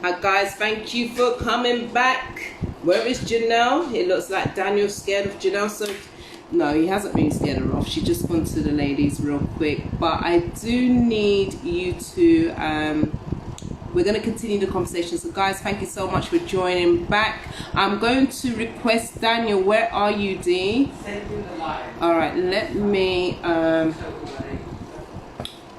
Hi guys, thank you for coming back. Where is Janelle? It looks like Daniel's scared of Janelle, so no, he hasn't been scared her off. She just went to the ladies real quick. But I do need you to we're going to continue the conversation. So guys, thank you so much for joining back. I'm going to request Daniel. Where are you, D? Send you the live. All right, let me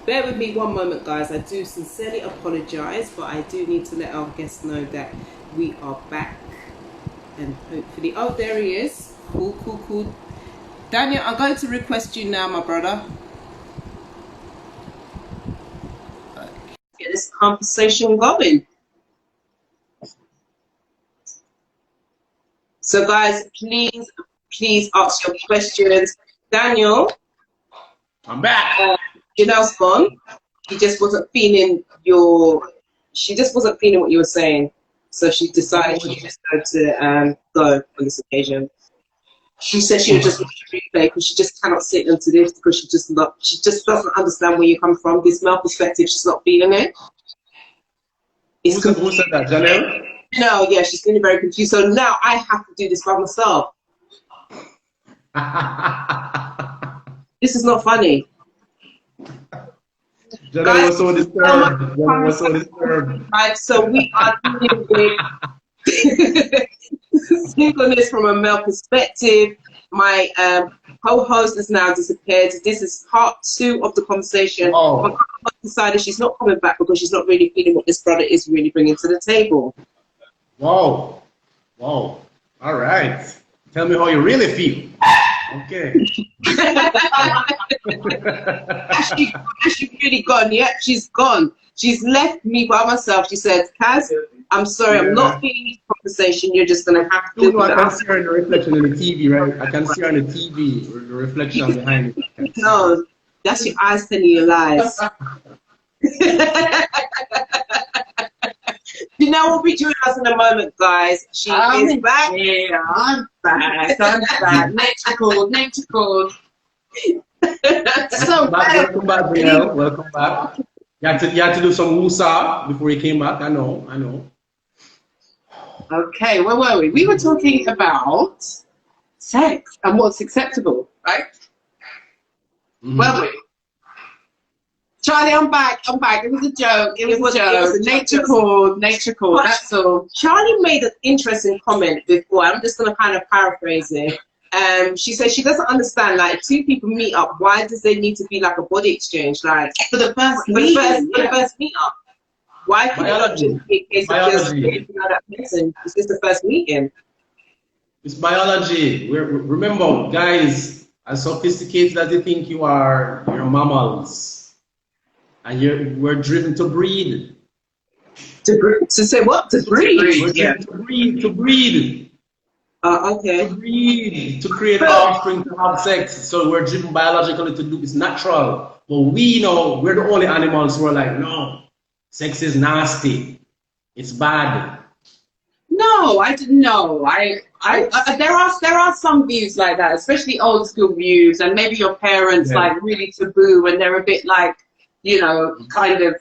bear with me one moment, guys. I do sincerely apologize, but I do need to let our guests know that we are back, and hopefully, oh, there he is. Cool. Daniel, I'm going to request you now, my brother. Get this conversation going. So guys, please ask your questions. Daniel, I'm back. Janelle's gone. She just wasn't feeling what you were saying. So she decided she just had to go on this occasion. She said she would just watch the replay because she just cannot sit into this because she just doesn't understand where you come from. This male perspective, she's not feeling it. Who said that, Janelle? No, yeah, she's feeling very confused. So now I have to do this by myself. This is not funny. Janelle was so disturbed. Right, so we are dealing with singleness from a male perspective. My co-host has now disappeared. This is part 2 of the conversation. Oh. My co-host decided she's not coming back because she's not really feeling what this brother is really bringing to the table. Whoa. All right. Tell me how you really feel. Okay. Has she really gone? Yep, she's gone. She's left me by myself. She said, Kaz, I'm sorry, I'm not feeling this conversation. You're just going to have to. I can see her in the reflection in the TV, right? I can see her on the TV, the reflection behind it. No, that's your eyes telling you lies. You know, we'll be joining us in a moment, guys. She is back. Yeah, I'm back. Nature called. So welcome back, Janelle. Welcome back. You had to do some woosah before you came back. I know. Okay, where were we? We were talking about sex and what's acceptable, right? Were we? Charlie, I'm back. It was a joke. It was a joke. Nature called. That's all. Charlie made an interesting comment before. I'm just going to kind of paraphrase it. She said she doesn't understand, like, 2 people meet up. Why does there need to be like a body exchange, like for the first meet up? Why can't it just be a case of just that person? It's just the first meeting. It's biology. Remember, guys, as sophisticated as you think you are, you're mammals. And we're driven to breed. To say what? To breed? We're driven to breed. Okay. To breed, to create offspring, to have sex. So we're driven biologically to do it's natural. But we know we're the only animals who are like, no, sex is nasty. It's bad. No, I didn't know. There are some views like that, especially old school views, and maybe your parents like really taboo, and they're a bit like, you know, kind of,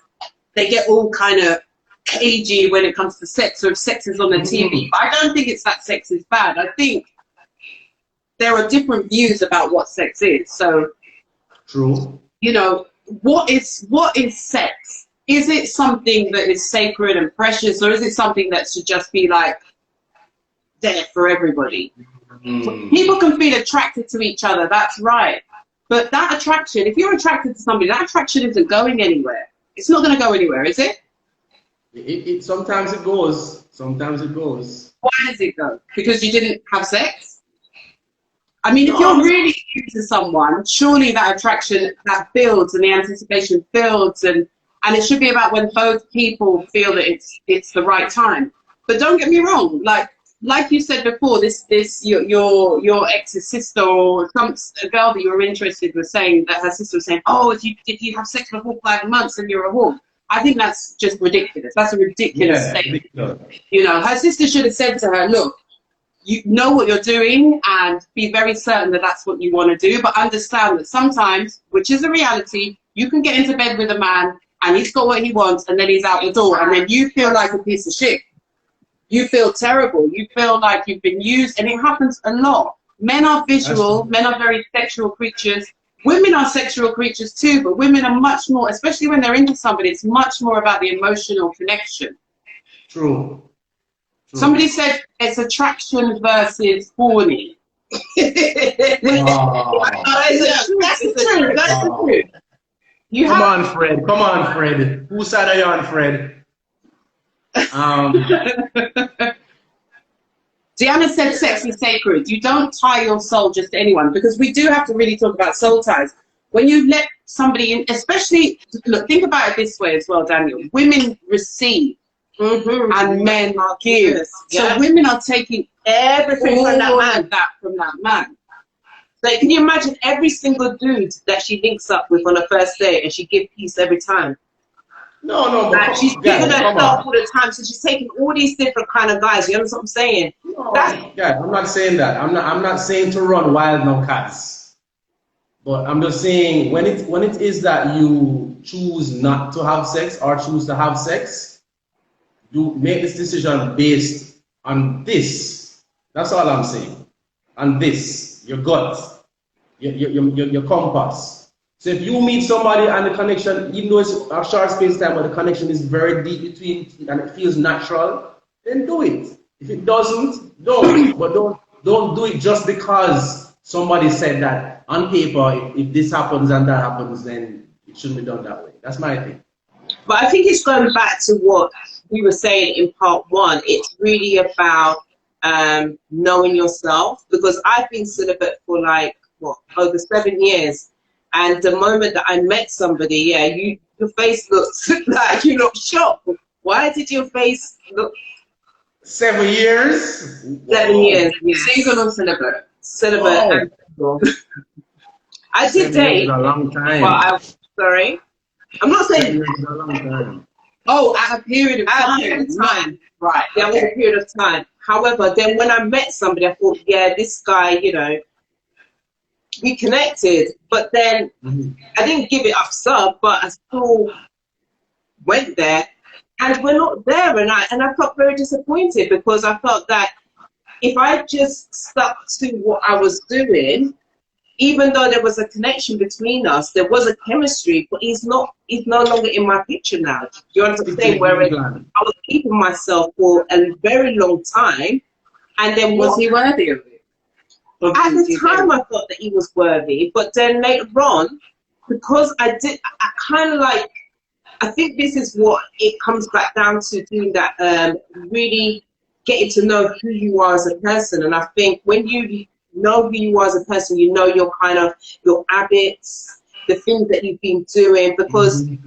they get all kind of cagey when it comes to sex, or if sex is on the TV. But I don't think it's that sex is bad. I think there are different views about what sex is. So, true. You know, what is sex? Is it something that is sacred and precious, or is it something that should just be like there for everybody? People can feel attracted to each other. That's right. But that attraction, if you're attracted to somebody, that attraction isn't going anywhere. It's not going to go anywhere, is it? Sometimes it goes. Sometimes it goes. Why does it go? Because you didn't have sex? I mean, if you're really into someone, surely that attraction, that builds and the anticipation builds, and it should be about when both people feel that it's the right time. But don't get me wrong, like you said before, your ex's sister or a girl that you were interested was saying that her sister was saying, oh, if you have sex for 4 or 5 months, then you're a whore. I think that's just ridiculous. That's a ridiculous statement. You know, her sister should have said to her, look, you know what you're doing and be very certain that that's what you want to do, but understand that sometimes, which is a reality, You can get into bed with a man and he's got what he wants and then he's out the door and then you feel like a piece of shit. You feel terrible. You feel like you've been used, and it happens a lot. Men are visual. Men are very sexual creatures. Women are sexual creatures too, but women are much more, especially when they're into somebody, it's much more about the emotional connection. True. Somebody said it's attraction versus horny. Wow. That's the truth. That's the truth. Come on, Fred. Whose side are you on, Fred? Deanna said sex is sacred. You don't tie your soul just to anyone, because we do have to really talk about soul ties. When you let somebody in, especially, look, think about it this way as well, Daniel. Women receive and men give. Yeah. So women are taking Everything from that man. from that man. So can you imagine every single dude that she links up with on a first date and she gives peace every time? No, Like, she's giving come herself on. all the time, so she's taking all these different kind of guys. You understand what I'm saying? No, I'm not saying that. I'm not saying to run wild no cats. But I'm just saying when it is that you choose not to have sex or choose to have sex, you make this decision based on this. That's all I'm saying. On this, your gut, your compass. So if you meet somebody and the connection, even though it's a short space of time, but the connection is very deep between and it feels natural, then do it. If it doesn't, don't. But don't do it just because somebody said that on paper, if this happens and that happens, then it shouldn't be done that way. That's my thing. But I think it's going back to what we were saying in part one. It's really about knowing yourself, because I've been celibate for like, over 7 years. And the moment that I met somebody, your face looks like you look shocked. Why did your face look? 7 years? 7 years. Yeah. Single or celibate? Celibate and single. I did 7 date. years is a long time. But sorry. I'm not 7 saying. years is a long time. Oh, at a period of time. Right. There was a period of time. However, then when I met somebody, I thought, yeah, this guy, you know, we connected. But then I didn't give it up sub, but I still went there, and we're not there. And I felt very disappointed, because I felt that if I just stuck to what I was doing, even though there was a connection between us, there was a chemistry, but he's no longer in my picture now. Do you understand what I'm saying? Whereas I was keeping myself for a very long time, and then Was he worthy of it? at the time I thought that he was worthy, but then later on, because I kind of like, I think this is what it comes back down to, doing that, really getting to know who you are as a person. And I think when you know who you are as a person, you know your habits, the things that you've been doing, because even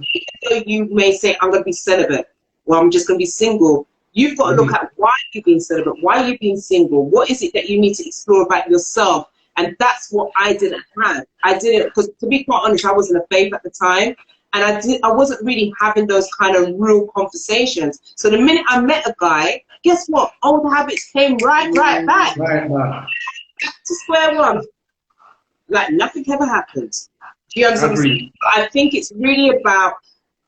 though you may say, I'm going to be celibate, or I'm just going to be single, you've got to look at why you've been celibate, why you've been single, what is it that you need to explore about yourself. And that's what I didn't have. I didn't, because to be quite honest, I wasn't a faith at the time. And I wasn't really having those kind of real conversations. So the minute I met a guy, guess what? Old habits came right back. Right back. Back to square one. Like nothing ever happened. Do you understand what I'm saying? I think it's really about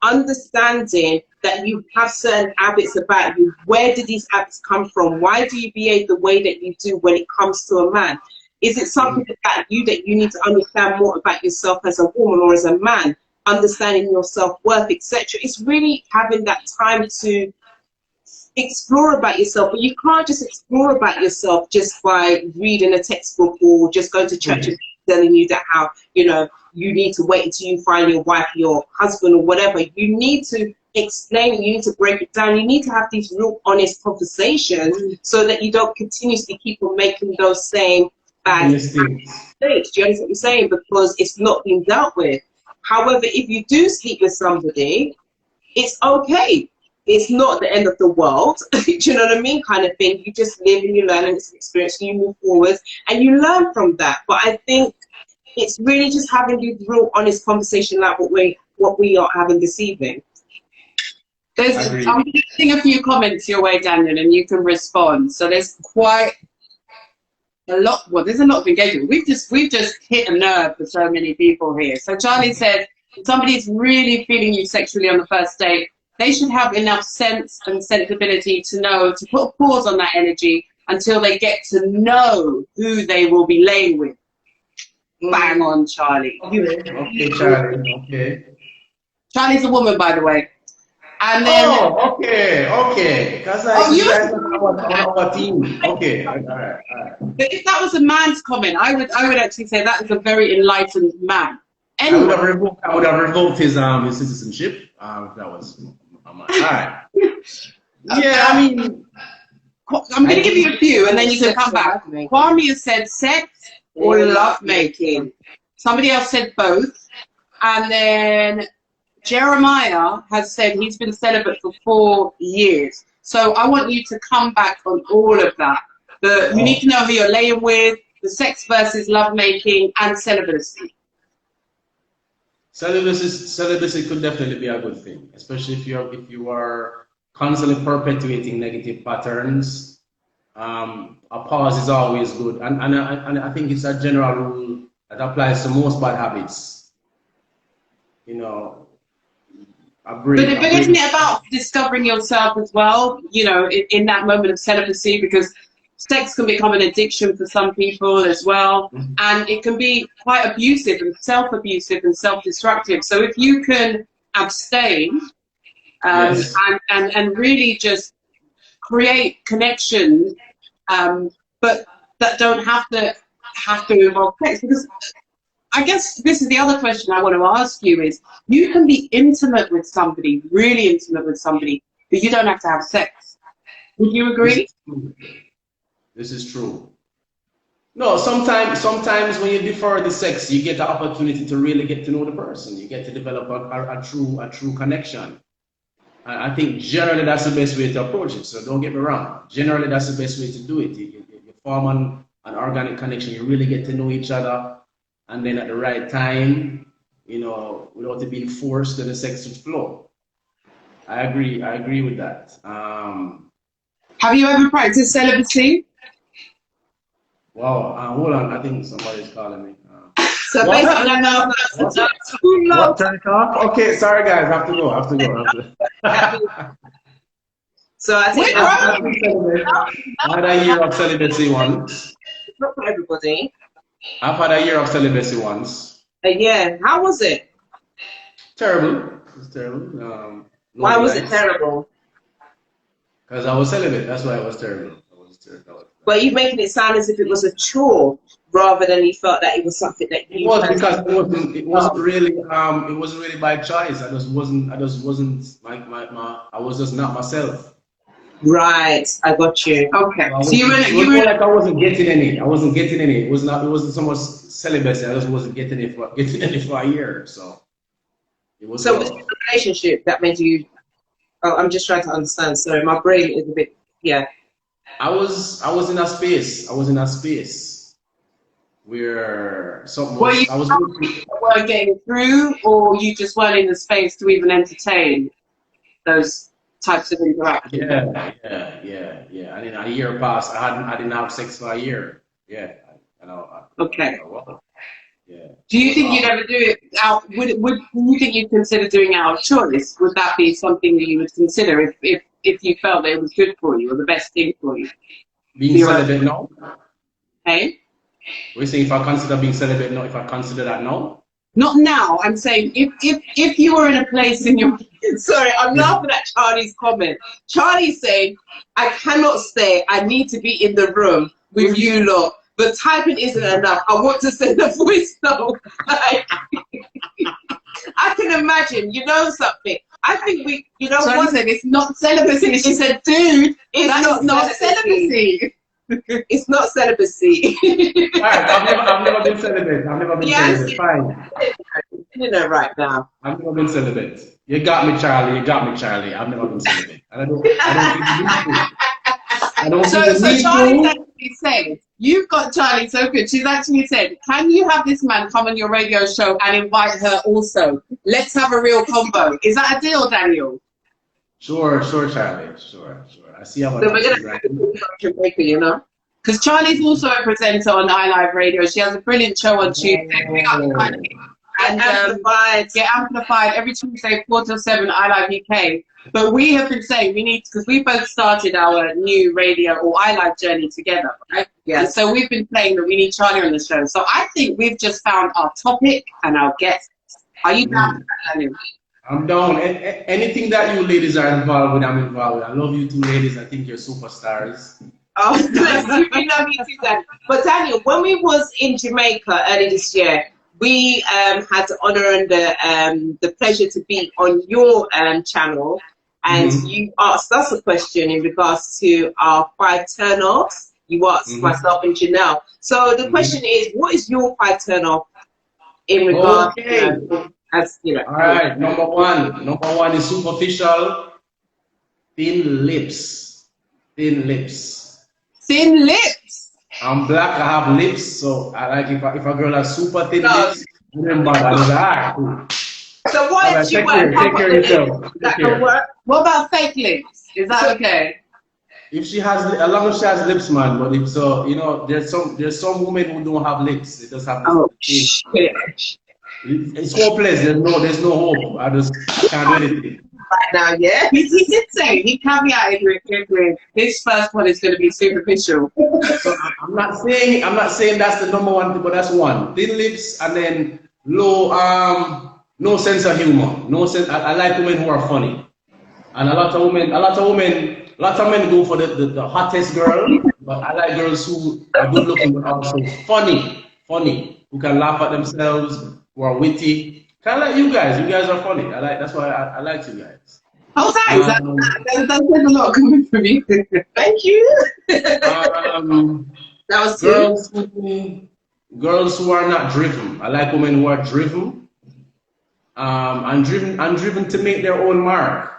understanding that you have certain habits about you. Where did these habits come from? Why do you behave the way that you do when it comes to a man? Is it something about you that you need to understand more about yourself as a woman or as a man? Understanding your self-worth, etc. It's really having that time to explore about yourself, but you can't just explore about yourself just by reading a textbook or just going to church and telling you that how, you know, you need to wait until you find your wife, your husband, or whatever. You need to explain, you need to break it down, you need to have these real honest conversations so that you don't continuously keep on making those same bad mistakes. Do you understand what I'm saying? Because it's not been dealt with. However, if you do sleep with somebody, it's okay. It's not the end of the world. Do you know what I mean? Kind of thing. You just live and you learn, and it's an experience, and you move forward and you learn from that. But I think it's really just having these real honest conversation like what we are having this evening. I'm getting a few comments your way, Daniel, and you can respond. So there's quite a lot. Well, there's a lot of engagement. We've just hit a nerve for so many people here. So Charlie said, somebody's really feeling you sexually on the first date, they should have enough sense and sensibility to know to put a pause on that energy until they get to know who they will be laying with. Bang on, Charlie. Okay, Charlie. Okay. Charlie's a woman, by the way. And then, okay. Because you guys are on our team. Okay, all right. But if that was a man's comment, I would actually say that is a very enlightened man. Anyway. I would have revoked his citizenship. If that was all right. Yeah, I mean, I'm going to give you a few, and then you can come back. Kwame has said sex or love making. Somebody else said both, and then Jeremiah has said he's been celibate for 4 years. So I want you to come back on all of that. You need to know who you're laying with, the sex versus love making, and celibacy. Celibacy could definitely be a good thing, especially if you are constantly perpetuating negative patterns. A pause is always good, and I think it's a general rule that applies to most bad habits. You know, but isn't it about discovering yourself as well? You know, in that moment of celibacy, because sex can become an addiction for some people as well, and it can be quite abusive and self-abusive and self-destructive. So if you can abstain yes. and really just create connections, but that don't have to involve sex, because I guess this is the other question I want to ask you is, you can be intimate with somebody, really intimate with somebody, but you don't have to have sex. Would you agree? This is true. No, sometimes when you defer the sex, you get the opportunity to really get to know the person. You get to develop a true connection. I think generally that's the best way to approach it. So don't get me wrong. Generally, that's the best way to do it. You form an organic connection. You really get to know each other. And then at the right time, you know, without it being forced, then the sex would flow. I agree with that. Have you ever practiced celibacy? Wow, hold on. I think somebody's calling me. So basically, what? Turn it off? Okay, sorry guys, I have to go. So I think I had a year of celibacy once. not for everybody. I've had a year of celibacy once. Yeah, how was it? Terrible. It was terrible. Why was it terrible? Because I was celibate. That's why it was terrible. But you're making it sound as if it was a chore rather than you felt that it was something that you. It was because it wasn't really by choice. I was just not myself. Right, I got you. Okay. So you were like I wasn't getting any. It wasn't so much celibacy. I just wasn't getting any for a year. So it was. So it was a relationship that made you. Oh, I'm just trying to understand. Sorry, my brain is a bit. Yeah. I was in a space where something was. Were getting through, or you just weren't in the space to even entertain those types of interactions? Yeah. And then a year passed. I didn't have sex for a year. Yeah. Okay. Yeah. Do you think you'd ever do it out? Would you think you'd consider doing it out of choice? Would that be something that you would consider if you felt that it was good for you or the best thing for you? Being celibate now? Hey? We're saying if I consider being celibate now, if I consider that now? Not now. I'm saying if you were in a place in your... Sorry, I'm laughing at Charlie's comment. Charlie's saying, I cannot stay. I need to be in the room with you lot. But typing isn't enough. I want to send a voice note. I can imagine, you know something. I think Charlie said it's not celibacy. She said, dude, it's not celibacy. It's not celibacy. All right, I've never been celibate. Celibate. Fine. You know, right now. I've never been celibate. You got me, Charlie. I've never been celibate. And I don't think you need to. So Charlie actually said, you've got Charlie so good. She's actually said, can you have this man come on your radio show and invite her also? Let's have a real combo. Is that a deal, Daniel? Sure, Charlie. Sure. I see how so we're going to make it, you know? Because Charlie's also a presenter on iLive Radio. She has a brilliant show on Tuesday. And amplified. get amplified every Tuesday, 4 till 7, I Live UK. But we have been saying we need, because we both started our new radio or I Live journey together, right? Yes. And so we've been saying that we need Charlie on the show. So I think we've just found our topic and our guest. Are you down for that, Daniel? I'm down. Anything that you ladies are involved with, I'm involved with. I love you two ladies. I think you're superstars. Oh, bless you. We love you too, Daniel. But Daniel, when we was in Jamaica early this year, we had the honor and the pleasure to be on your channel, and you asked us a question in regards to our 5 turn-offs. You asked myself and Janelle. So the question is, what is your 5 turn-off in regards to, as you know? All right, number one is superficial, thin lips. Thin lips. Thin lips. I'm black, I have lips, so I like if a girl has super thin lips, remember that is alright. So what if she went take care of yourself. That can work. What about fake lips? Is that okay? If she has, as long as she has lips, man. But if so, you know, there's some women who don't have lips. They just have. Oh shit! It's hopeless. There's no hope. I just can't do anything. Right now, yeah. He did say, he caveated with his first one is going to be superficial. So I'm not saying that's the number one, but that's one. Thin lips, and then no sense of humor. No sense. I like women who are funny, and a lot of men go for the hottest girl, but I like girls who are good looking but also funny, who can laugh at themselves, who are witty. Kind of like you guys. You guys are funny. That's why I like you guys. Oh, thanks. That's a lot coming from you. Thank you. That was girls who are not driven. I like women who are driven. And driven to make their own mark.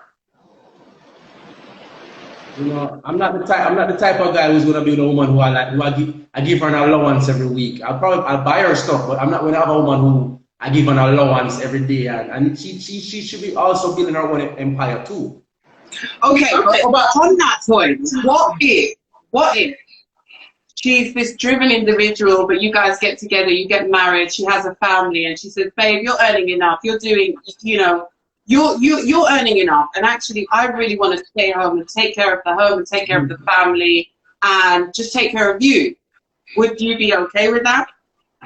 You know, I'm not the type of guy who's gonna be the woman who I give her an allowance every week. I'll buy her stuff, but I'm not gonna have a woman who I give an allowance every day, and she should be also building her own empire too. Okay, but on that point, what if she's this driven individual, but you guys get together, you get married, she has a family, and she says, babe, you're earning enough, you're doing, you know, you're earning enough, and actually I really want to stay home and take care of the home and take care of the family and just take care of you. Would you be okay with that?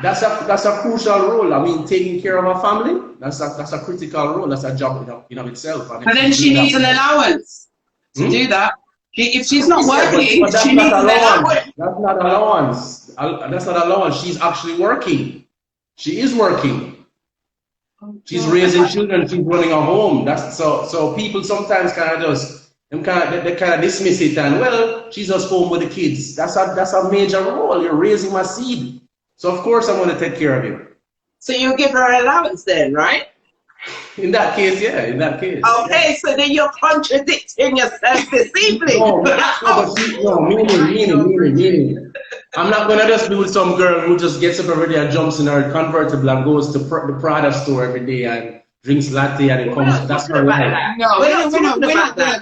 That's a crucial role. I mean, taking care of a family, that's a critical role. That's a job in of itself. And but then she needs an allowance to do that. If she's not working, but she needs an allowance. That's not allowance. That's not allowance. She's actually working. She is working. She's raising children. She's running a home. That's so people sometimes kind of dismiss it and, well, she's just home with the kids. That's a major role. You're raising my seed. So of course I'm going to take care of you. So you give her an allowance then, right? In that case, yeah. In that case. Okay, so then you're contradicting yourself this evening. Meaning. I'm not going to just be with some girl who just gets up every day and jumps in her convertible and goes to the Prada store every day and drinks latte and it comes. That's her life. No, we're not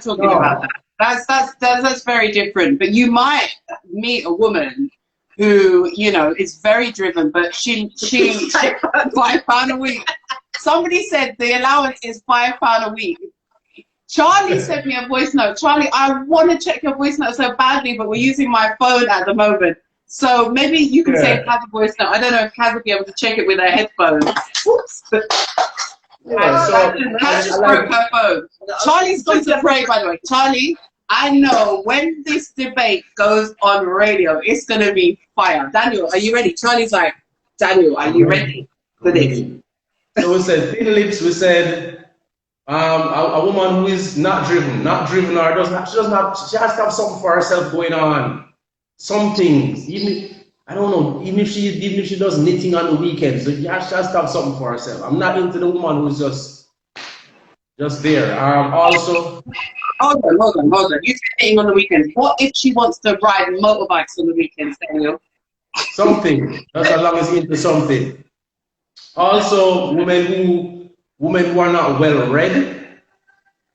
talking about that. That's very different. But you might meet a woman who, you know, is very driven, but she £5 a week. Somebody said the allowance is £5 a week. Charlie sent me a voice note. Charlie, I want to check your voice note so badly, but we're using my phone at the moment. So maybe you can say Kaz a voice note. I don't know if Kaz will be able to check it with her headphones. Oops. Kaz just broke her phone. Charlie's going to pray, by the way. Charlie, I know when this debate goes on radio, it's going to be fire. Daniel, are you ready? Charlie's like, Daniel, are you ready for this? So we said thin lips. We said a woman who is not driven, or she has to have something for herself going on. Something, even if she does knitting on the weekends, so she has to have something for herself. I'm not into the woman who's just there. Also. Hold on. You saying on the weekends. What if she wants to ride motorbikes on the weekends, Daniel? Something. That's as long as you're into something. Also, women who are not well read.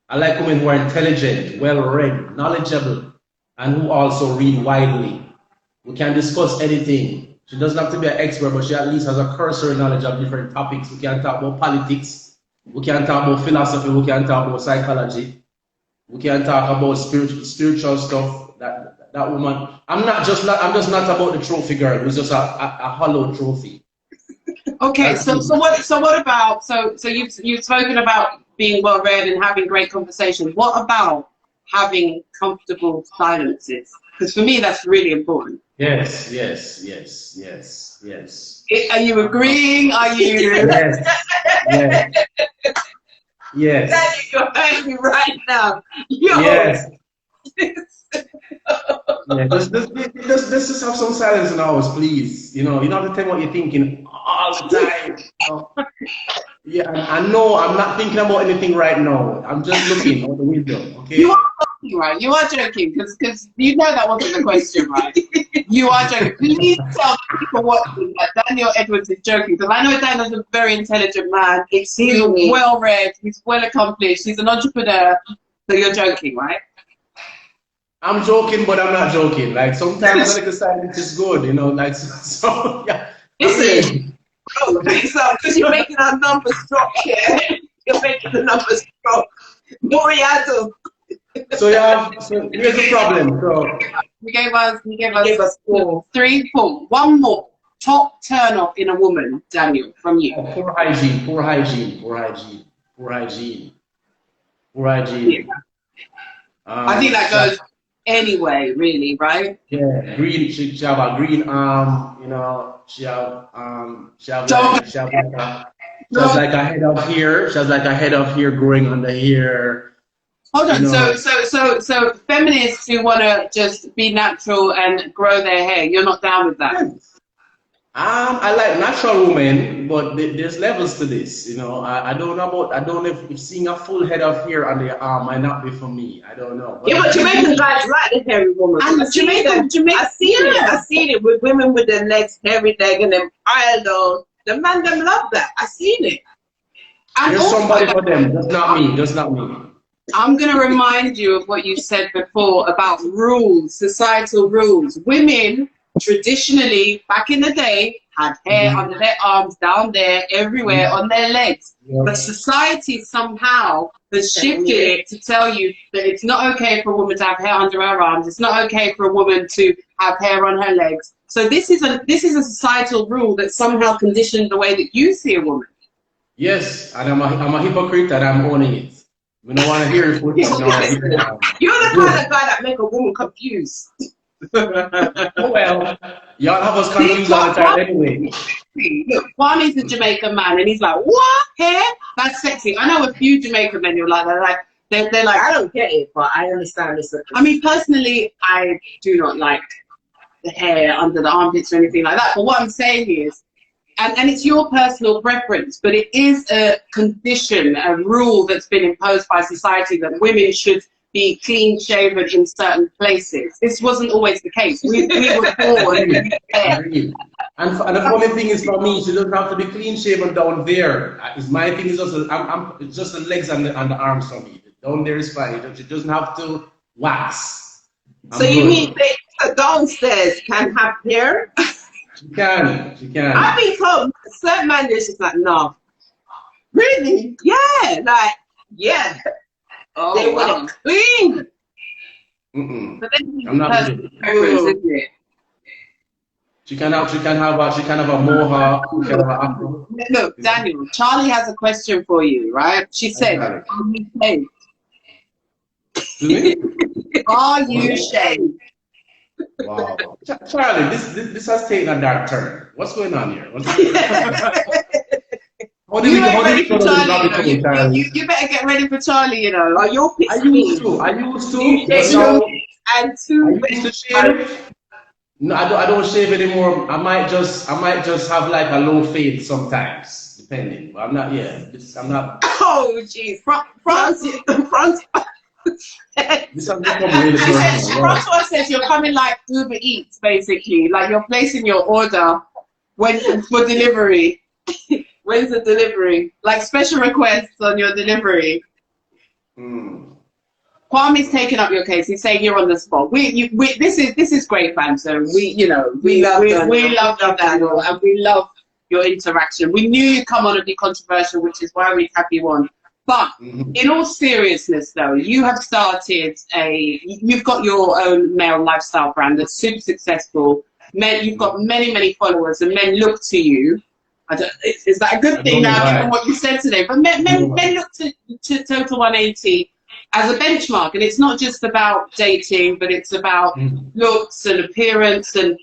I like women who are intelligent, well read, knowledgeable, and who also read widely. We can discuss anything. She doesn't have to be an expert, but she at least has a cursory knowledge of different topics. We can talk about politics. We can talk about philosophy. We can talk about psychology. We can talk about spiritual stuff. That woman. I'm just not about the trophy girl. Who's just a hollow trophy. Okay, so what about you've spoken about being well read and having great conversation. What about having comfortable silences? Because for me that's really important. Yes. Are you agreeing? Are you? Yes. Daddy, you're hurting me right now. Yes. Yeah, just have some silence in ours, please. You don't have to tell what you're thinking all the time. Yeah, I know I'm not thinking about anything right now. I'm just looking out the window, okay? You are joking, right? You are joking, because you know that wasn't the question, right? You are joking. Please tell people watching that Daniel Edwards is joking, because I know Daniel's a very intelligent man. He's well read, he's well accomplished, he's an entrepreneur. So you're joking, right? I'm joking, but I'm not joking. Like sometimes like the silence is good, like so yeah. Listen, because you're making our numbers drop here. You're making the numbers drop. Moriato. So here's the problem. So you gave us 4, 3, 4. One more. Top turn off in a woman, Daniel, from you. Poor hygiene. Yeah. I think that goes anyway, really, right? Yeah, green. She have a green arm. She have like a head of hair. She has like a head of hair growing on the hair. Hold on. So feminists who want to just be natural and grow their hair, you're not down with that? I like natural women, but there's levels to this. I don't know if seeing a full head of hair on their arm might not be for me. I don't know. Yeah, but Jamaican guys like the hairy woman. And Jamaican, I seen it with women with their legs, hairy leg, and them piled on. The man them love that. I seen it. And there's somebody for them. Just not me. I'm going to remind you of what you said before about rules, societal rules. Women traditionally, back in the day, had hair under their arms, down there, everywhere, on their legs. But society somehow has shifted it to tell you that it's not okay for a woman to have hair under her arms. It's not okay for a woman to have hair on her legs. So this is a societal rule that somehow conditioned the way that you see a woman. Yes, and I'm a hypocrite and I'm owning it. We don't want to hear it. You're the kind of guy that make a woman confused. Well, y'all have us confused all the time anyway. Look, Kwame's a Jamaican man, and he's like, "What hair? That's sexy." I know a few Jamaican men who are like that. They're like, I don't get it, but I understand this. I mean, personally, I do not like the hair under the armpits or anything like that. But what I'm saying is, and it's your personal preference, but it is a condition, a rule that's been imposed by society that women should be clean shaven in certain places. This wasn't always the case. We were born. And the funny thing is, for me, she doesn't have to be clean shaven down there. My thing is it's just the legs and the arms for me. Down there is fine. She doesn't have to wax. So you mean they downstairs can have hair? She can. I've been told certain man is just like, no. Really? Yeah, yeah. Oh, they want it clean. But then I'm not preference, isn't it? She can have a mohawk. She can have an afro. Look, Daniel, Charlie has a question for you, right? She said, "Are you shaved?" Are you shaved? Wow, Charlie, this has taken a dark turn. What's going on here? You better get ready for Charlie, Are you I used to. And two. I used to shave. No, I don't shave anymore. I might just have like a low fade sometimes, depending. But I'm not. Yeah, I'm not. Oh, jeez, France. This has become really personal. Francois says you're coming like Uber Eats, basically, like you're placing your order for delivery. When's the delivery? Like special requests on your delivery. Kwame's taking up your case. He's saying you're on the spot. This is great banter. We love Daniel, and we love your interaction. We knew you'd come on and be controversial, which is why we have you on. But in all seriousness, though, you have started you've got your own male lifestyle brand that's super successful. You've got many followers, and men look to you. Is that a good thing now, given what you said today? But men look to Total 180 as a benchmark, and it's not just about dating, but it's about looks and appearance and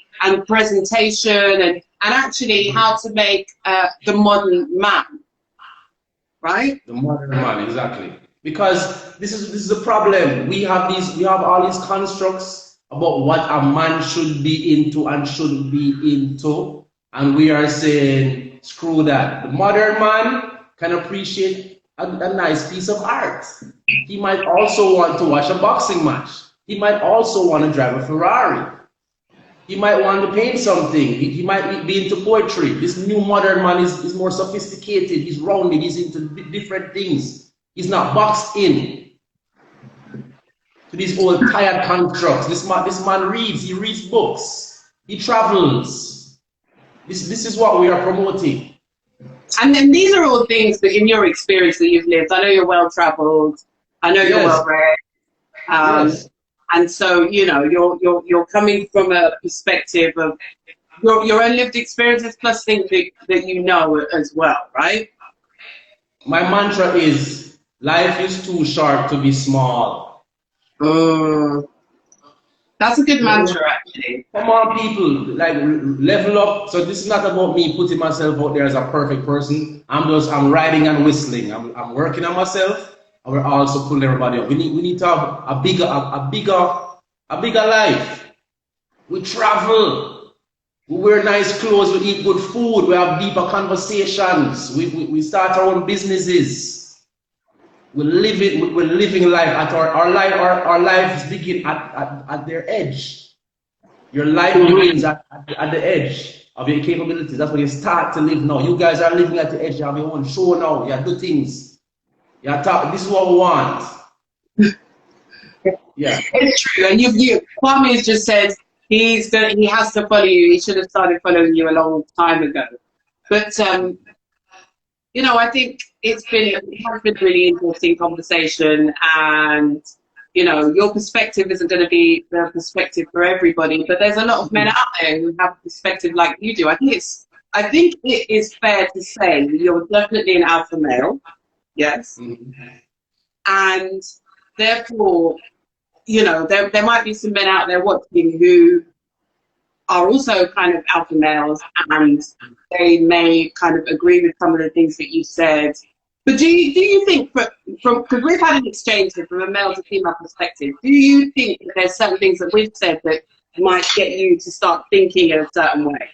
presentation and actually how to make the modern man, right? The modern man, exactly. Because this is the problem. We have all these constructs about what a man should be into and shouldn't be into, and we are saying screw that. The modern man can appreciate a nice piece of art. He might also want to watch a boxing match. He might also want to drive a Ferrari. He might want to paint something. He might be into poetry. This new modern man is more sophisticated. He's rounded. He's into different things. He's not boxed in to these old tired constructs. This man reads. He reads books. He travels. This is what we are promoting. And then these are all things that, in your experience, that you've lived. I know you're well traveled. I know you're well read. Yes. And so, you're coming from a perspective of your own lived experiences plus things that you know as well, right? My mantra is, life is too short to be small. That's a good mantra, actually. Come on, people, like level up. So this is not about me putting myself out there as a perfect person. I'm riding and whistling. I'm working on myself. And we're also pulling everybody up. We need to have a bigger life. We travel. We wear nice clothes. We eat good food. We have deeper conversations. We start our own businesses. We're living life at our lives begin at their edge. Your life begins at the edge of your capabilities. That's when you start to live now. You guys are living at the edge. You have your own show now. You do things. You talk. This is what we want. Yeah, it's true. And Kwame has just said he has to follow you. He should have started following you a long time ago. But I think it has been a really interesting conversation, and your perspective isn't going to be the perspective for everybody, but there's a lot of men out there who have a perspective like you do. I think it is fair to say you're definitely an alpha male, yes, and therefore, there might be some men out there watching who are also kind of alpha males, and they may kind of agree with some of the things that you said. But do you think, because we've had an exchange from a male to female perspective, do you think that there's certain things that we've said that might get you to start thinking in a certain way?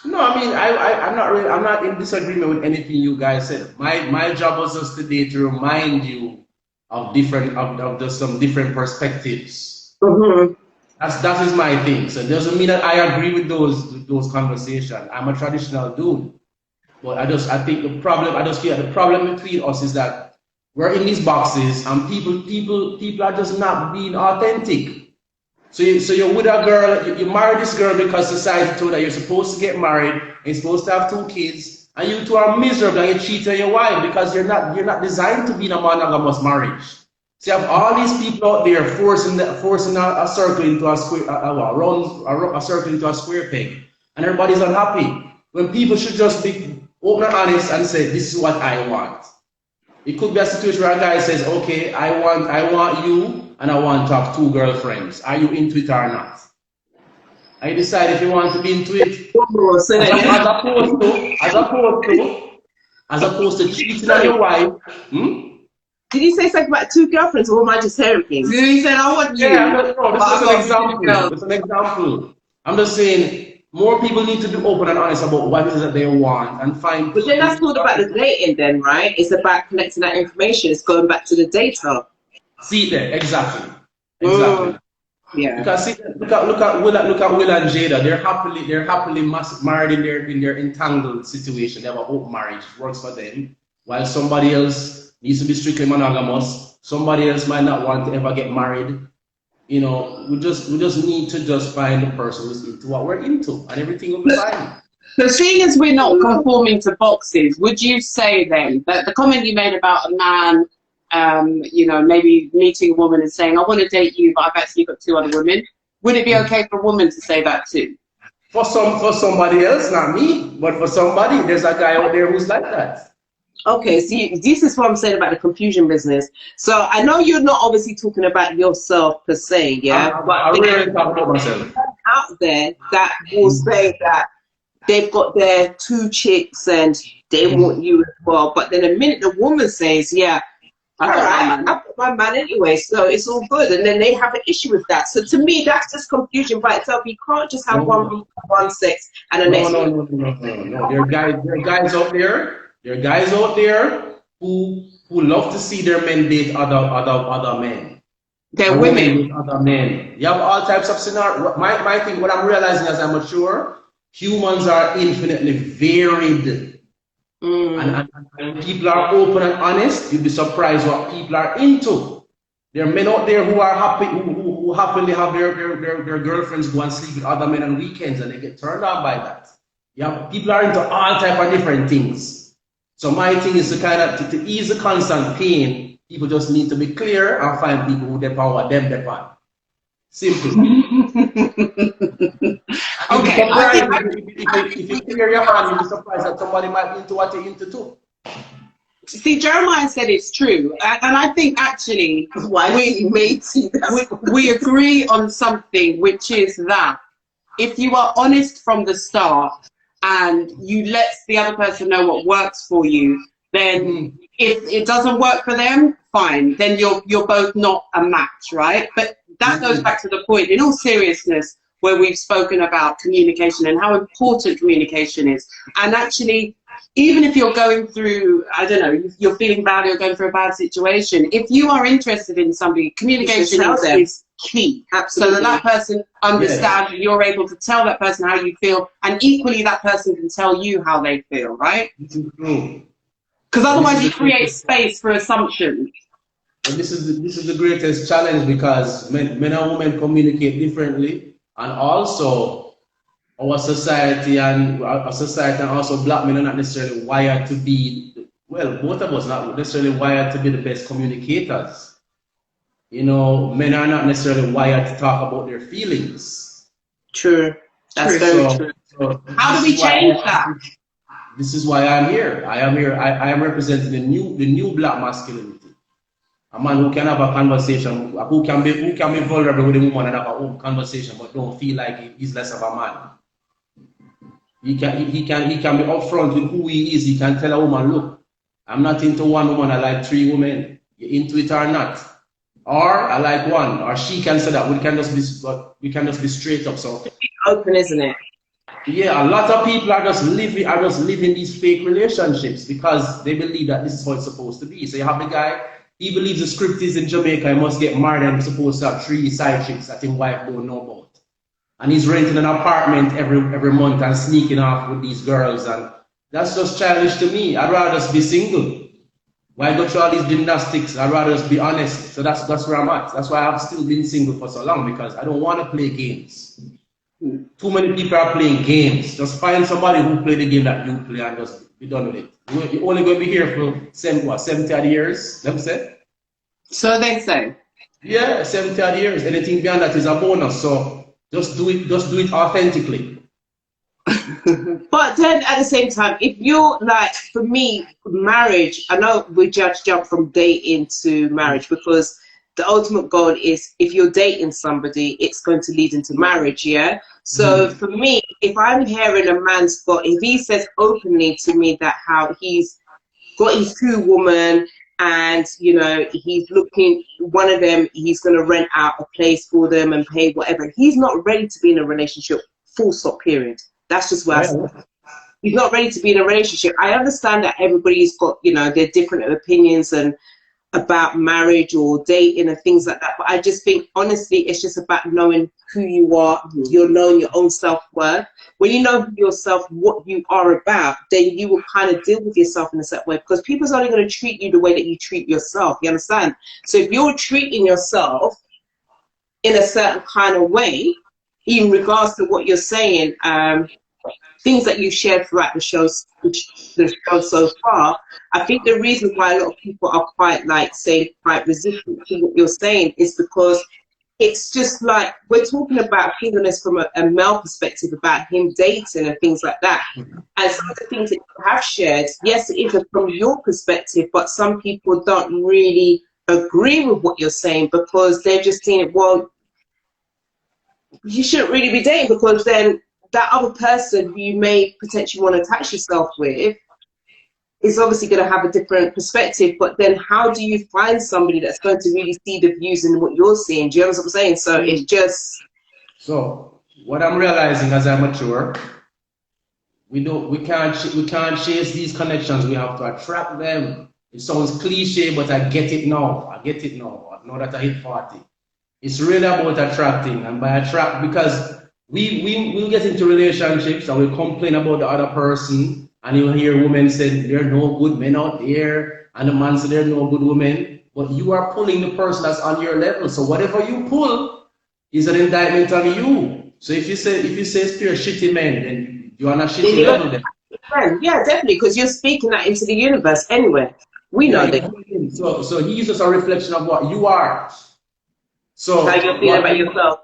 No, I mean, I'm not in disagreement with anything you guys said. My job was just today to remind you of some different perspectives. That is my thing. So it doesn't mean that I agree with those conversations. I'm a traditional dude. But I think the problem between us is that we're in these boxes and people are just not being authentic. So you're with a girl, you marry this girl because society told that you're supposed to get married and you're supposed to have 2 kids, and you two are miserable and you cheat on your wife because you're not designed to be in a monogamous marriage. So you have all these people out there forcing a circle into a square, a circle into a square peg, and everybody's unhappy. When people should just be open and honest and say, this is what I want. It could be a situation where a guy says, okay, I want you and I want to have 2 girlfriends. Are you into it or not? I decide if you want to be into it. As opposed to cheating on your wife. Did you say something about 2 girlfriends, or am I just hearing things? He said, I want you. Yeah, this is an example. It's an example. I'm just saying, more people need to be open and honest about what it is that they want and find. But then that's not about the dating, then, right? It's about collecting that information. It's going back to the data. See there, exactly. Yeah. Because see, look at Will and Jada. They're happily married in their entangled situation. They have a hope marriage. It works for them. While somebody else needs to be strictly monogamous. somebody else might not want to ever get married. You know, we just need to just find the person who's into what we're into, and everything will be fine. So seeing as we're not conforming to boxes, would you say then that the comment you made about a man, you know, maybe meeting a woman and saying, I want to date you, but I've actually got 2 other women, would it be okay for a woman to say that too? For somebody else, not me, but for somebody, there's a guy out there who's like that. Okay, see, this is what I'm saying about the confusion business. So I know you're not obviously talking about yourself per se, yeah? But I really talk about myself. Out there that will say that they've got their 2 chicks and they want you as well. But then the minute the woman says, yeah, all right, I've got my man anyway, so it's all good. And then they have an issue with that. So to me, that's just confusion by itself. You can't just have one sex and the next one. No. There are guys out there. There are guys out there who love to see their men date other men. They're women with other men. You have all types of scenarios. My thing, what I'm realizing as I mature, humans are infinitely varied. And people are open and honest. You'd be surprised what people are into. There are men out there who are happy, who happily have their girlfriends go and sleep with other men on weekends, and they get turned on by that. Yeah, people are into all type of different things. So my thing is to kind of to ease the constant pain. People just need to be clear and find people who depend on what them depend. Simple. Okay. If you clear your hand, you'll be surprised that somebody might be into what you're into too. See, Jeremiah said it's true, and I think actually we agree on something, which is that if you are honest from the start and you let the other person know what works for you, then if it doesn't work for them, fine, then you're both not a match, right? But that goes back to the point, in all seriousness, where we've spoken about communication and how important communication is. And actually, even if you're going through, I don't know, you're feeling bad, you're going through a bad situation, if you are interested in somebody, communication is key. Absolutely. So that person understands, and you're able to tell that person how you feel, and equally that person can tell you how they feel, right? Because otherwise you create space for assumptions. And this is the greatest challenge, because men and women communicate differently, and also our society and also black men are not necessarily wired to be, well, both of us not necessarily wired to be the best communicators. You know, men are not necessarily wired to talk about their feelings. True. That's very true. So how do we change that? This is why I'm here. I am representing the new black masculinity. A man who can have a conversation, who can be vulnerable with a woman and have a open conversation, but don't feel like he's less of a man. He can be upfront with who he is. He can tell a woman, look, I'm not into one woman, I like 3 women. You're into it or not. Or I like one. Or she can say that. We can just be straight up. So open, isn't it? Yeah, a lot of people are just living these fake relationships because they believe that this is how it's supposed to be. So you have the guy, he believes the script is in Jamaica, he must get married and he's supposed to have 3 side chicks that his wife don't know about. And he's renting an apartment every month and sneaking off with these girls, and that's just childish to me. I'd rather just be single. Why go through all these gymnastics? I'd rather just be honest. So that's where I'm at. That's why I've still been single for so long, because I don't want to play games. Too many people are playing games. Just find somebody who play the game that you play and just be done with it. You're only going to be here for 70 odd years, let me say. So they say. Yeah, 70 odd years. Anything beyond that is a bonus. So just do it authentically. But then at the same time, if you're like, for me, marriage, I know we jump from dating to marriage, because the ultimate goal is, if you're dating somebody, it's going to lead into marriage, yeah? So for me, if I'm hearing a man's if he says openly to me that how he's got his 2 women and, you know, he's looking, one of them, he's going to rent out a place for them and pay whatever. He's not ready to be in a relationship, full stop, period. That's just where I stand. He's not ready to be in a relationship. I understand that everybody's got, you know, their different opinions and about marriage or dating and things like that. But I just think, honestly, it's just about knowing who you are. You're knowing your own self-worth. When you know yourself, what you are about, then you will kind of deal with yourself in a certain way, because people's only going to treat you the way that you treat yourself. You understand? So if you're treating yourself in a certain kind of way, in regards to what you're saying, things that you've shared throughout the show so far, I think the reason why a lot of people are quite, like, say, quite resistant to what you're saying is because it's just like, we're talking about singleness from a male perspective, about him dating and things like that. And some of the things that you have shared, yes, it is from your perspective, but some people don't really agree with what you're saying, because they're just saying, well, you shouldn't really be dating, because then that other person who you may potentially want to attach yourself with is obviously going to have a different perspective. But then how do you find somebody that's going to really see the views in what you're seeing? Do you understand what I'm saying? So it's just... So what I'm realizing as I mature, we can't chase these connections. We have to attract them. It sounds cliche, but I get it now. I know that I hit 40. It's really about attracting, and by attract, because we'll get into relationships and we'll complain about the other person, and you'll hear women say there are no good men out there, and the man say there are no good women, but you are pulling the person that's on your level. So whatever you pull is an indictment on you. So if you say it's pure shitty men, then you're on a shitty level then. Yeah, definitely, because you're speaking that into the universe anyway. We know that. So he's just a reflection of what you are. So how you feel about yourself.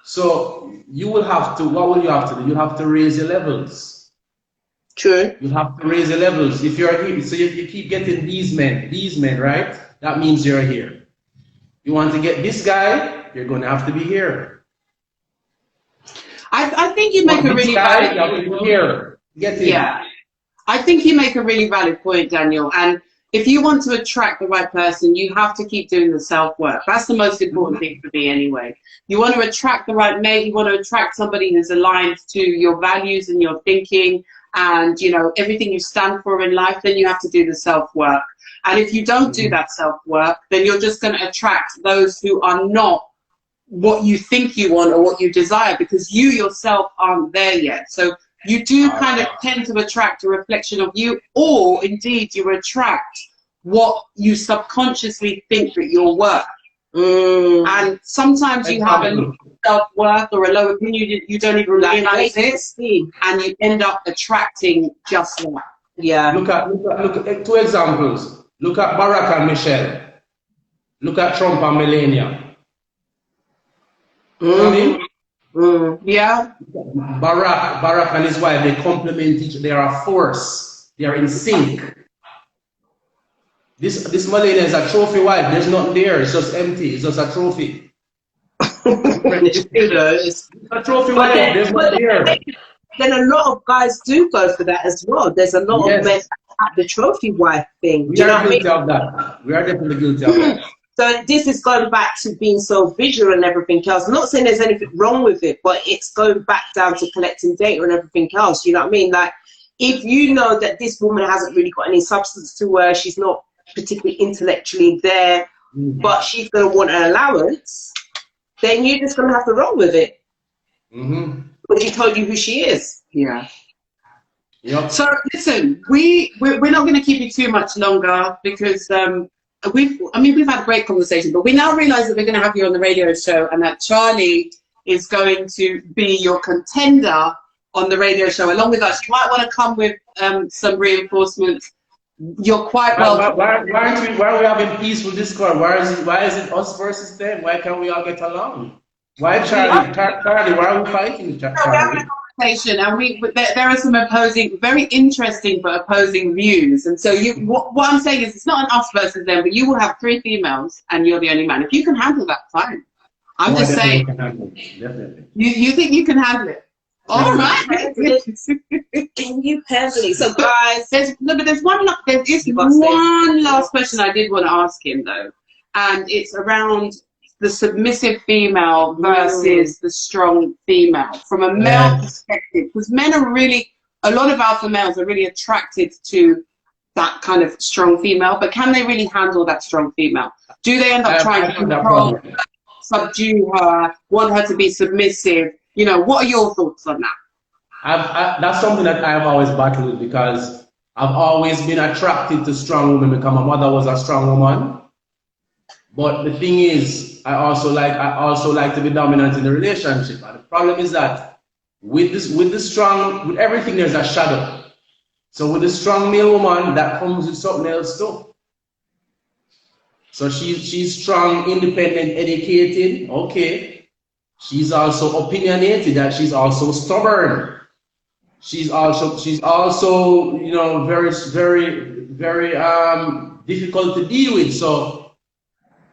So you will have to, what will you have to do? You'll have to raise your levels. True. You have to raise your levels. If you're here, so you keep getting these men, right? That means you're here. You want to get this guy, you're going to have to be here. I think you make a really valid point. Yeah. I think you make a really valid point, Daniel. And if you want to attract the right person, you have to keep doing the self-work. That's the most important thing for me anyway. You want to attract the right mate, you want to attract somebody who's aligned to your values and your thinking and, you know, everything you stand for in life, then you have to do the self-work. And if you don't do that self-work, then you're just going to attract those who are not what you think you want or what you desire, because you yourself aren't there yet. So you do kind of tend to attract a reflection of you, or indeed you attract what you subconsciously think that you're worth. And sometimes you have a low self-worth or a low opinion, you don't even realize this, and you end up attracting just that. Yeah. Look at 2 examples. Look at Barack and Michelle. Look at Trump and Melania. You know what I mean? Yeah. Barack and his wife, they complement each other. They are a force. They are in sync. This Melania is a trophy wife. There's nothing there. It's just empty. It's just a trophy. It's a trophy wife. There's nothing there. Then a lot of guys do go for that as well. There's a lot of men at the trophy wife thing. We are guilty of that. We are definitely guilty of that. So this is going back to being so visual and everything else. I'm not saying there's anything wrong with it, but it's going back down to collecting data and everything else. You know what I mean? Like, if you know that this woman hasn't really got any substance to her, she's not particularly intellectually there, but she's going to want an allowance, then you're just going to have to roll with it. But she told you who she is. Yeah. Yep. So listen, we're not going to keep you too much longer, because we've had a great conversation, but we now realize that we're going to have you on the radio show, and that Charlie is going to be your contender on the radio show along with us. You might want to come with some reinforcements. You're quite welcome. Why are we having peaceful discord? Why is it us versus them? Why can't we all get along? Why Charlie? Charlie, why are we fighting, Charlie? We're having a conversation, and there are some very interesting but opposing views. And so what I'm saying is, it's not an us versus them, but you will have 3 females, and you're the only man. If you can handle that, fine. I'm just saying. Definitely. You think you can handle it? All right. Can you handle it? So guys, there's one last question I did want to ask him though, and it's around the submissive female versus the strong female from a male perspective, because men are really, a lot of alpha males are really attracted to that kind of strong female, but can they really handle that strong female? Do they end up trying to control her, subdue her, want her to be submissive? You know, what are your thoughts on that? That's something that I've always battled with, because I've always been attracted to strong women because my mother was a strong woman. But the thing is, I also like to be dominant in the relationship. And the problem is that with everything, there's a shadow. So with the strong male woman, that comes with something else too. So she's strong, independent, educated, okay. She's also opinionated, that she's also stubborn. She's also, you know, very, very, very difficult to deal with. So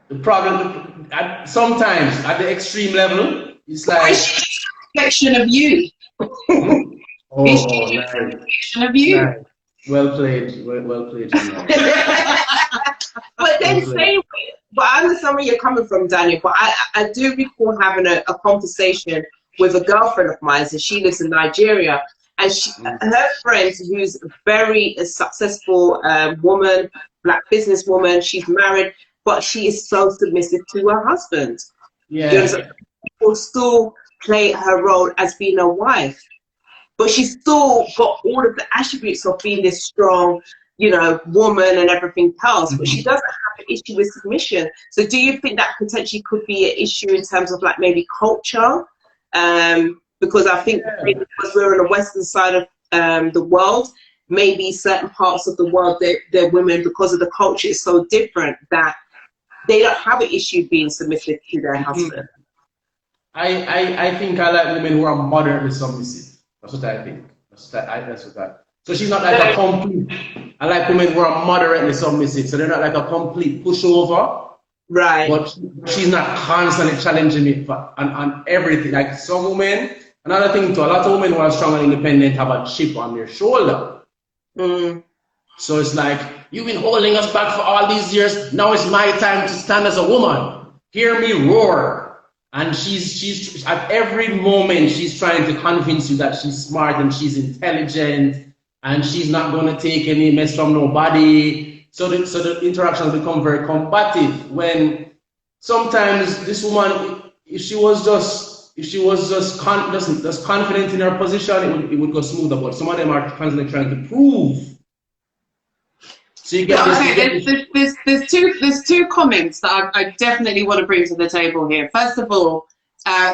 the problem, sometimes at the extreme level, it's like, is she just a reflection of you? Is she just a reflection of you? Nice. Well played. Well played. But then but I understand where you're coming from, Daniel. But I do recall having a conversation with a girlfriend of mine, and she lives in Nigeria, and her friend, who's a very successful woman, black businesswoman, she's married, but she is so submissive to her husband. Yeah. People still play her role as being a wife, but she's still got all of the attributes of being this strong, you know, woman and everything else, but she doesn't have an issue with submission. So do you think that potentially could be an issue in terms of like maybe culture? Because I think because we're on the western side of the world, maybe certain parts of the world, they're women, because of the culture is so different, that they don't have an issue being submissive to their husband. I think I like women who are moderately submissive. That's what I think. So she's not like a complete. I like women who are moderately submissive, so they're not like a complete pushover. Right. But she's not constantly challenging me on everything. Like some women, another thing too, a lot of women who are strong and independent have a chip on their shoulder. So it's like, you've been holding us back for all these years. Now it's my time to stand as a woman. Hear me roar. And she's at every moment, she's trying to convince you that she's smart and she's intelligent and she's not going to take any mess from nobody. So the interactions become very combative, when sometimes this woman, if she was just confident in her position, it would go smoother. But some of them are constantly trying to prove. So you get there's two comments that I definitely want to bring to the table here. First of all,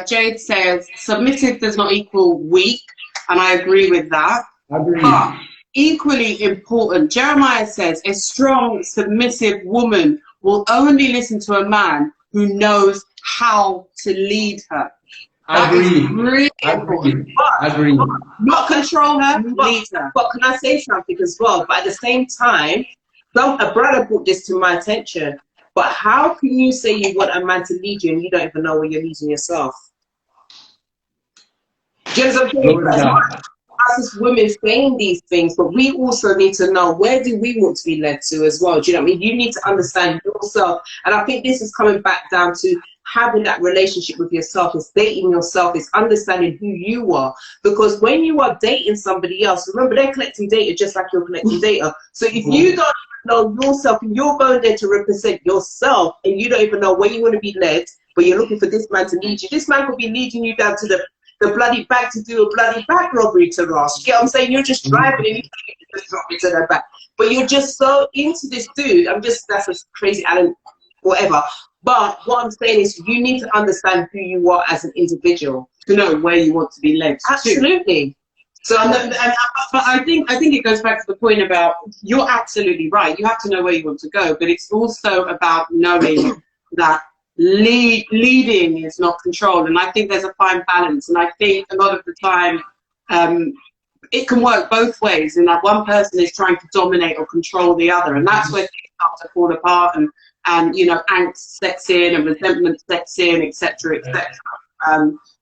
Jade says submissive does not equal weak, and I agree with that. But equally important, Jeremiah says a strong, submissive woman will only listen to a man who knows how to lead her. That is really important. Agree. Not control her, lead her. But can I say something as well? But at the same time, a brother brought this to my attention. But how can you say you want a man to lead you and you don't even know where you're leading yourself? Just us as women saying these things, but we also need to know, where do we want to be led to as well? Do you know what I mean? You need to understand yourself. And I think this is coming back down to having that relationship with yourself, is dating yourself, is understanding who you are. Because when you are dating somebody else, remember, they're collecting data just like you're collecting data. So if you don't know yourself and you're going there to represent yourself and you don't even know where you want to be led, but you're looking for this man to lead you, this man could be leading you down to the bloody back to do a bloody back robbery to Ross. You get what I'm saying? You're just driving and you just drop it to their back. But you're just so into this dude. That's a crazy Alan, whatever. But what I'm saying is, you need to understand who you are as an individual to know where you want to be led to. Absolutely. So, but I think it goes back to the point about, you're absolutely right. You have to know where you want to go, but it's also about knowing that leading is not control. And I think there's a fine balance. And I think a lot of the time, it can work both ways, in that one person is trying to dominate or control the other, and that's where things start to fall apart, and you know, angst sets in and resentment sets in, etc., etc.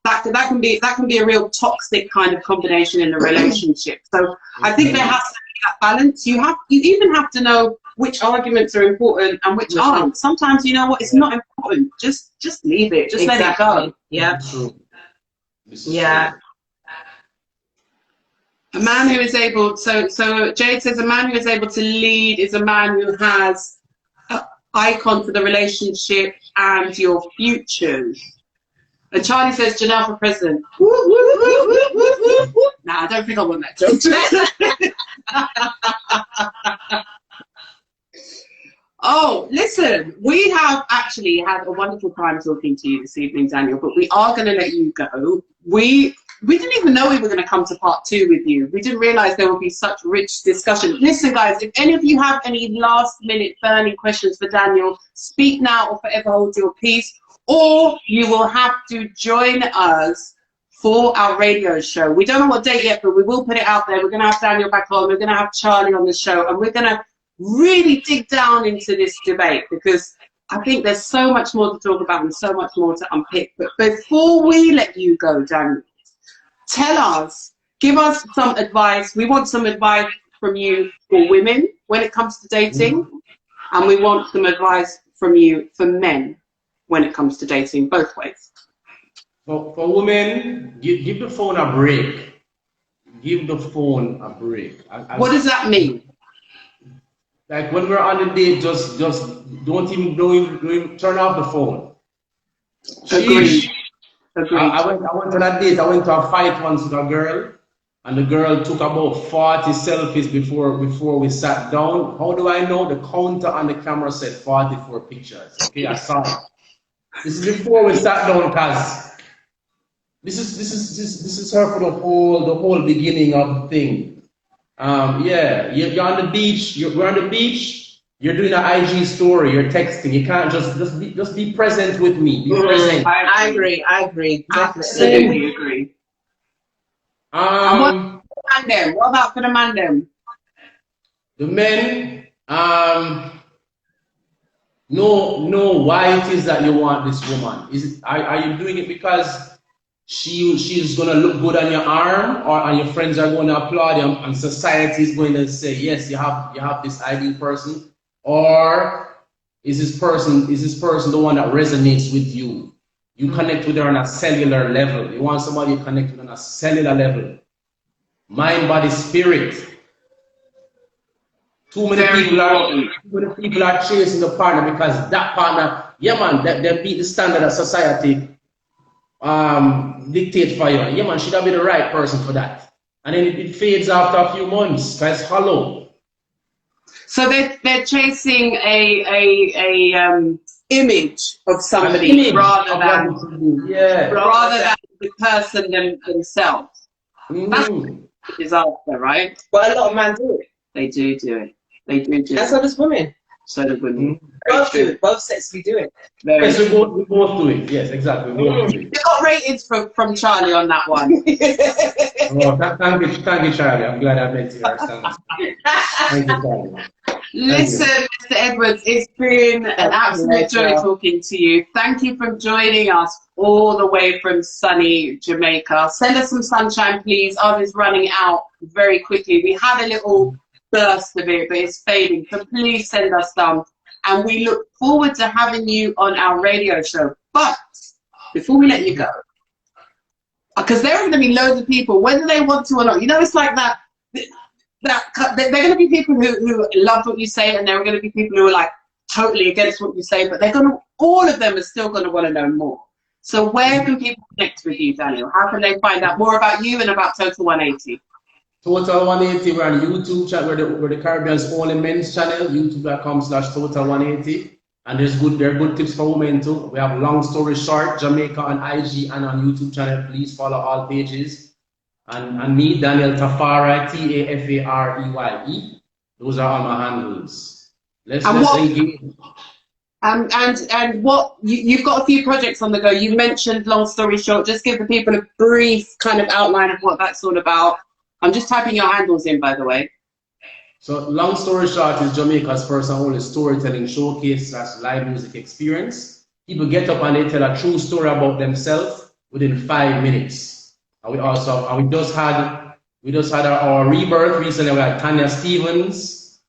That can be a real toxic kind of combination in a relationship. So I think there has to be that balance. You even have to know which arguments are important and which aren't. Sometimes, you know what, it's not important. Just leave it. Just let it go. Yeah. Yeah. A man who is able, so Jade says a man who is able to lead is a man who has icon for the relationship and your futures. And Charlie says Janelle for president. Nah, I don't think I want that joke. Oh, listen, we have actually had a wonderful time talking to you this evening, Daniel, but we are going to let you go. We didn't even know we were going to come to part 2 with you. We didn't realize there would be such rich discussion. Listen, guys, if any of you have any last-minute burning questions for Daniel, speak now or forever hold your peace, or you will have to join us for our radio show. We don't know what date yet, but we will put it out there. We're going to have Daniel back on. We're going to have Charlie on the show, and we're going to really dig down into this debate, because I think there's so much more to talk about and so much more to unpick. But before we let you go, Daniel, tell us, give us some advice. We want some advice from you for women when it comes to dating, and we want some advice from you for men when it comes to dating, both ways. For women, give the phone a break. Give the phone a break. What does that mean? Like when we're on a date, just don't even turn off the phone. Agreed. I went on a date. I went to a fight once with a girl, and the girl took about 40 selfies before we sat down. How do I know? The counter on the camera said 44 pictures. Okay, I saw it. This is before we sat down, cause this is her for the whole beginning of the thing. Yeah, you're on the beach. We're on the beach. You're doing an IG story. You're texting. You can't just be present with me. Be present. I agree. Absolutely agree. What about for the man then? The men, know why it is that you want this woman. Are you doing it because she's gonna look good on your arm, or and your friends are going to applaud you, and society is going to say, yes, you have this ideal person, or is this person the one that resonates with you? You connect with her on a cellular level. You want somebody you connect with on a cellular level. Mind, body, spirit. Too many people are chasing the partner because that partner, yeah man, they beat the standard of society dictate for you. Yeah man, should I be the right person for that? And then it fades after a few months, because it's hollow. So they're chasing a image of somebody rather than the person themselves. That's the disaster, right? But a lot of men do it. They do it. They do it. And so does women. So do women. Both do it. Both sexes do it. Yes, we both do it. Yes, exactly. We both do it. You got ratings from Charlie on that one. Thank you, Charlie. I'm glad I met you. Thank you, Charlie. Listen, Mr. Edwards, it's been an absolute joy talking to you. Thank you for joining us all the way from sunny Jamaica. Send us some sunshine, please. Ours is running out very quickly. We had a little burst of it, but it's fading. So please send us some. And we look forward to having you on our radio show. But before we let you go, because there are going to be loads of people, whether they want to or not, you know, it's like that there are going to be people who love what you say, and there are going to be people who are like totally against what you say, but all of them are still going to want to know more. So where can people connect with you, Daniel? How can they find out more about you and about Total 180? Total 180, we're on YouTube chat, we're the Caribbean's only men's channel, youtube.com/Total 180. And there are good tips for women too. We have Long Story Short, Jamaica on IG and on YouTube channel. Please follow all pages. And me, Daniel Tafari, Tafareye. Those are all my handles. Let's engage. And what you've got a few projects on the go. You mentioned Long Story Short. Just give the people a brief kind of outline of what that's all about. I'm just typing your handles in, by the way. So Long Story Short is Jamaica's first and only storytelling showcase / live music experience. People get up and they tell a true story about themselves within 5 minutes. And we just had our rebirth recently. We had Tanya Stevens.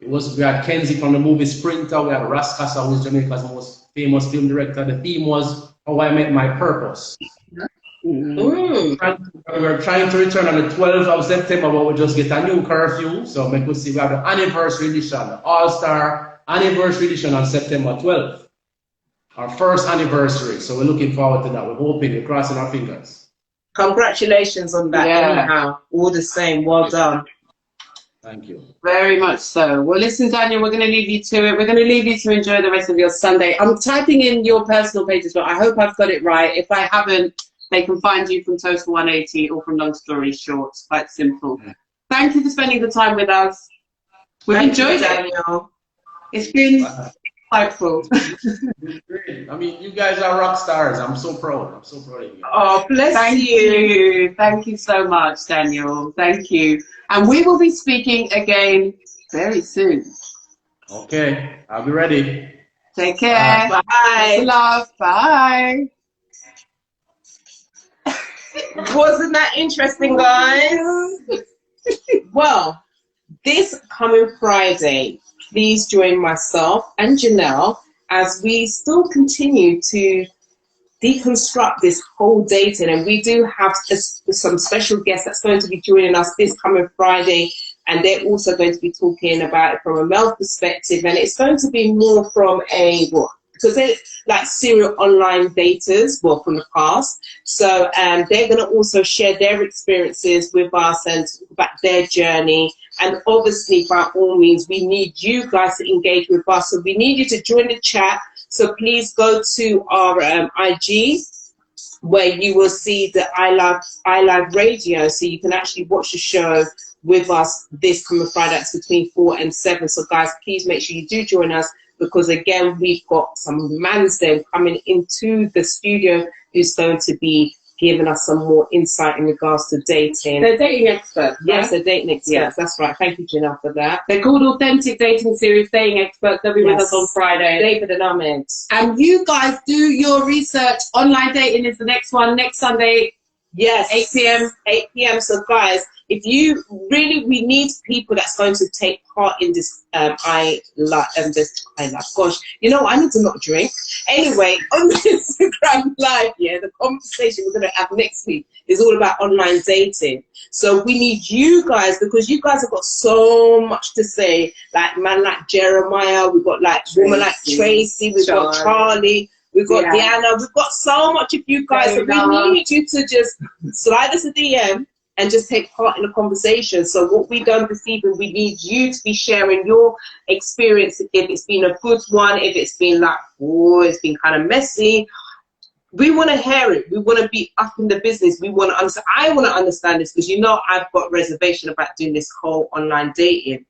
We had Kenzie from the movie Sprinter. We had Raskasa, who is Jamaica's most famous film director. The theme was How I Met My Purpose. We're trying to return on the 12th of September, but we just get a new curfew. So make us see we have the anniversary edition, the All-Star anniversary edition on September 12th. Our first anniversary. So we're looking forward to that. We're hoping, we're crossing our fingers. Congratulations on that. Anyhow, all the same. Well done. Thank you. Very much so. Well, listen, Daniel, we're going to leave you to it. We're going to leave you to enjoy the rest of your Sunday. I'm typing in your personal page as well. I hope I've got it right. If I haven't, they can find you from Total 180 or from Long Story Short. Quite simple. Thank you for spending the time with us. We've enjoyed it. Daniel. It's been insightful. I mean, you guys are rock stars. I'm so proud. I'm so proud of you. Oh, bless you. Thank you so much, Daniel. Thank you. And we will be speaking again very soon. Okay, I'll be ready. Take care. Bye. Love. Bye. Wasn't that interesting, guys? Well, this coming Friday, please join myself and Janelle as we still continue to deconstruct this whole dating, and we do have some special guests that's going to be joining us this coming Friday, and they're also going to be talking about it from a male perspective, and it's going to be more from a because they're like serial online daters, from the past. So they're going to also share their experiences with us and talk about their journey. And obviously, by all means, we need you guys to engage with us. So we need you to join the chat. So please go to our IG, where you will see the I Live Radio. So you can actually watch the show with us this coming Friday. That's between 4 and 7. So guys, please make sure you do join us, because again, we've got some mans there coming into the studio who's going to be giving us some more insight in regards to dating. They're dating experts. Yes, they're dating experts. Yeah. That's right. Thank you, Janelle, for that. They're called Authentic Dating Series Dating Experts. They'll be with us on Friday. David and Ahmad. And you guys do your research. Online dating is the next one, next Sunday. Yes. 8 p.m. 8 p.m. So guys, if you really, we need people that's going to take part in this gosh, you know, I need to not drink. Anyway, on the Instagram Live, the conversation we're going to have next week is all about online dating. So we need you guys, because you guys have got so much to say. Like man like Jeremiah, we've got like woman like Tracy, we've got Charlie, we've got Deanna, we've got so much of you guys. So we need you to just slide us a DM and just take part in the conversation. So what we've done this evening, we need you to be sharing your experience, if it's been a good one, if it's been like, it's been kind of messy. We want to hear it. We want to be up in the business. We want to understand. I want to understand this, because you know I've got reservation about doing this whole online dating.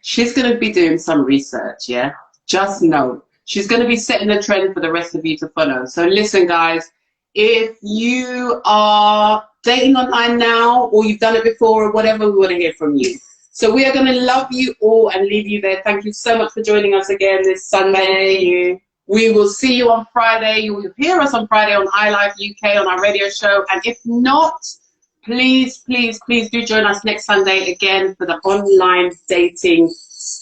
She's going to be doing some research, Just know. She's going to be setting the trend for the rest of you to follow. So listen, guys, if you are dating online now, or you've done it before, or whatever, we want to hear from you. So we are going to love you all and leave you there. Thank you so much for joining us again this Sunday. We will see you on Friday. You will hear us on Friday on iLive UK on our radio show. And if not, please, please, please do join us next Sunday again for the online dating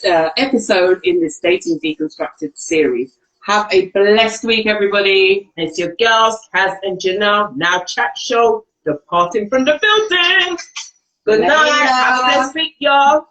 episode in this Dating Deconstructed series. Have a blessed week, everybody. It's your girls, Kaz and Janelle, now chat show, departing from the building. Good night. Have a blessed week, y'all.